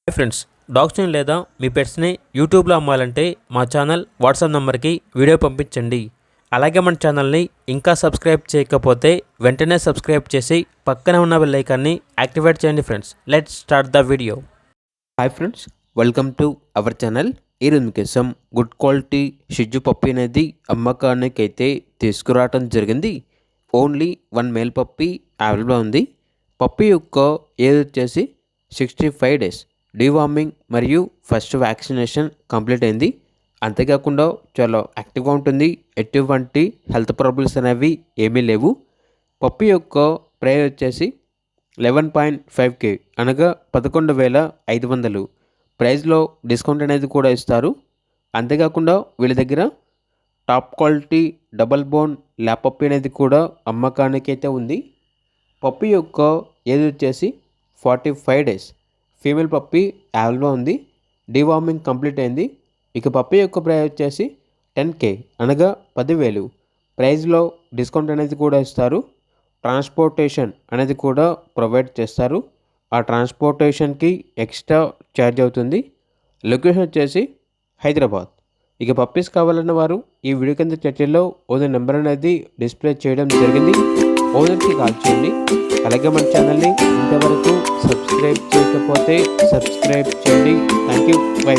Hi friends, డాగ్స్ని లేదా మీ పెట్స్ని యూట్యూబ్లో అమ్మాలంటే మా ఛానల్ వాట్సాప్ నెంబర్కి వీడియో పంపించండి. అలాగే మన ఛానల్ని ఇంకా సబ్స్క్రైబ్ చేయకపోతే వెంటనే సబ్స్క్రైబ్ చేసి పక్కనే ఉన్న బెల్ ఐకాన్ని యాక్టివేట్ చేయండి. Friends, let's start the video. Hi friends, welcome to our channel. ఈరోజు మీకోసం గుడ్ క్వాలిటీ షిజ్జు పప్పీ అనేది అమ్మకానికి అయితే తీసుకురావడం జరిగింది. ఓన్లీ 1 మేల్ పప్పీ అవైలబుల్ ఉంది. పప్పీ యొక్క ఏజ్ వచ్చేసి 65 డేస్. డీవార్మింగ్ మరియు ఫస్ట్ వ్యాక్సినేషన్ కంప్లీట్ అయింది. అంతేకాకుండా చాలా యాక్టివ్గా ఉంటుంది. ఎటువంటి హెల్త్ ప్రాబ్లమ్స్ అనేవి ఏమీ లేవు. పప్పీ యొక్క ప్రైస్ వచ్చేసి 11.5K అనగా 11,500. ప్రైస్లో డిస్కౌంట్ అనేది కూడా ఇస్తారు. అంతేకాకుండా వీళ్ళ దగ్గర top quality double bone lap puppy అనేది కూడా అమ్మకానికి అయితే ఉంది. పప్పీ యొక్క ఏజ్ వచ్చేసి 45 డేస్. ఫీమేల్ పప్పీ అవైలబుల్ ఉంది. డీవార్మింగ్ కంప్లీట్ అయింది. ఇక పప్పీ యొక్క ప్రైస్ వచ్చేసి 10K అనగా 10,000. ప్రైస్లో డిస్కౌంట్ అనేది కూడా ఇస్తారు. ట్రాన్స్పోర్టేషన్ అనేది కూడా ప్రొవైడ్ చేస్తారు. ఆ ట్రాన్స్పోర్టేషన్కి ఎక్స్ట్రా ఛార్జ్ అవుతుంది. లొకేషన్ వచ్చేసి హైదరాబాద్. ఇక పప్పీస్ కావాలన్న వారు ఈ వీడియో కింద చర్చల్లో ఓనర్ నెంబర్ అనేది డిస్ప్లే చేయడం జరిగింది. ఓనర్కి కాల్ చేయండి. అలాగే మన ఛానల్ని ఇంతవరకు సబ్స్క్రైబ్ చేయకపోతే సబ్స్క్రైబ్ చేయండి. Thank you. బై.